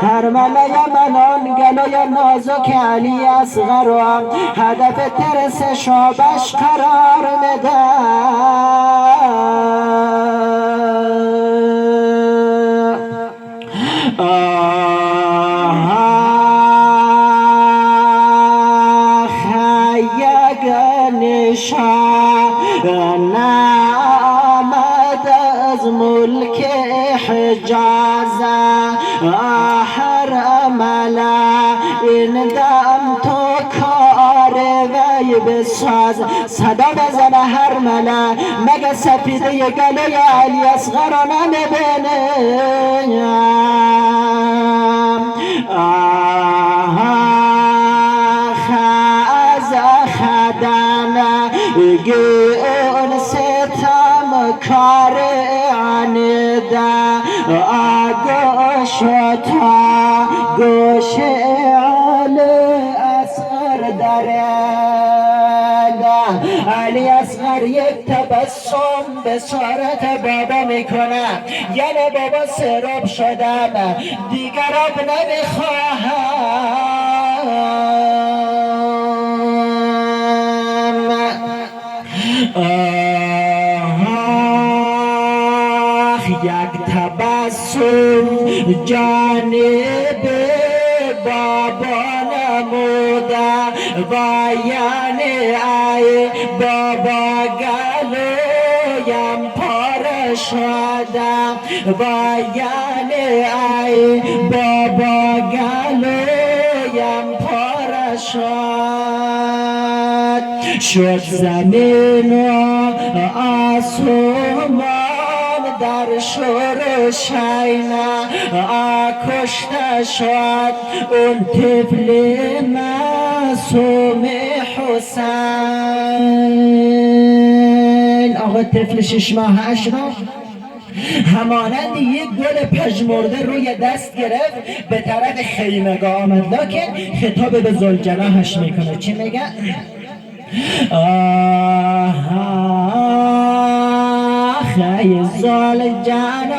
هر ملای منان گلوی نازک علی اصغرم هدف ترس شابش قرار میده. نامد از ملک حجاز حرملا این دم تو کار وی بساز. صدا بزنه هر ملا مگه سپیده گلوی علی اصغر رو نمیبینه؟ گون ستم کار عنده آگوش تا گوش علی اصغر درنده. علی اصغر یک تبسم به صورت بابا میکنه، یعنی بابا سراب شدم دیگر آب نمیخواهم. یک تبسم جانب بابا نموده و یعنی ای بابا گلویم پاره شده و یعنی ای بابا گلویم پاره شد زمین و آسمان در شور شینا کشته شد اون طفل معصوم حسین. آقا طفل 6 ماهش را همانند یک گل پژمرده روی دست گرفت به طرف خیمگاه آمد، لکن خطاب به ذوالجلاهش میکنه. چی میگه؟ ای ذوالجلال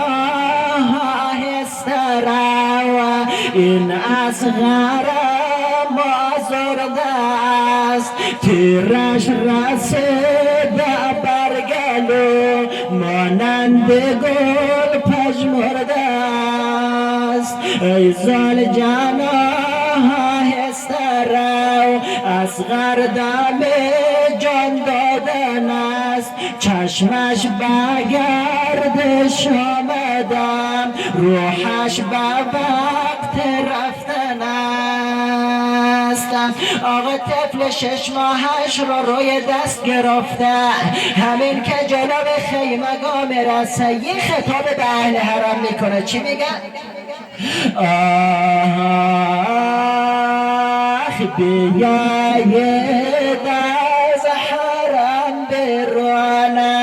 استروا این اصغر مازرده است، تیرش رسیده بر گلو مانند گل پژمرده است. ای ذوالجلال استروا اصغر دم جان دادن است، چشمش به گردش آمدم روحش به وقت رفتن است. آقا طفل 6 ماهش رو روی دست گرفته، همین که جلو خیمگاه میرسه یه خطاب به اهل حرم میکنه. چی میگه؟ بیایید از حرم برونه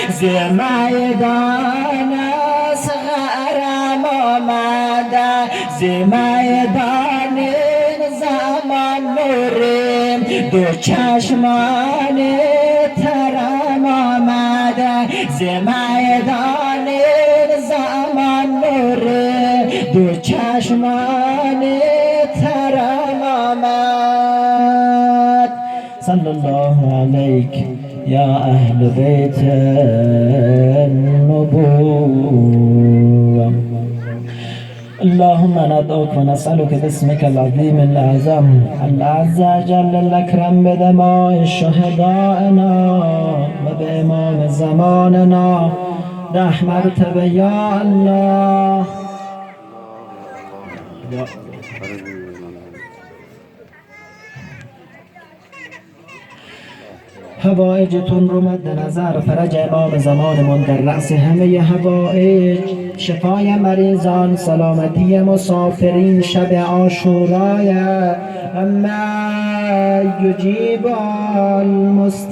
ز میدان اصغرم آمده، ز میدان زمان نوریم دو چشمان ترم آمده، ز میدان زمان نوریم دو چشمان ترم آمد. صلی الله علیک یا اهل بیت النبوة. اللهم ندعوك ونسألك باسمك العظيم الأعظم الأعز جل الأكرم بدماء شهدائنا وبإمام زماننا رحمت يا الله. حوائجتون رو مد نظر، فرج امام زمانمون در رأس همه حوائج، شفای مریضان، سلامتی مسافرین، شب عاشورای اما یجیب المستقیم.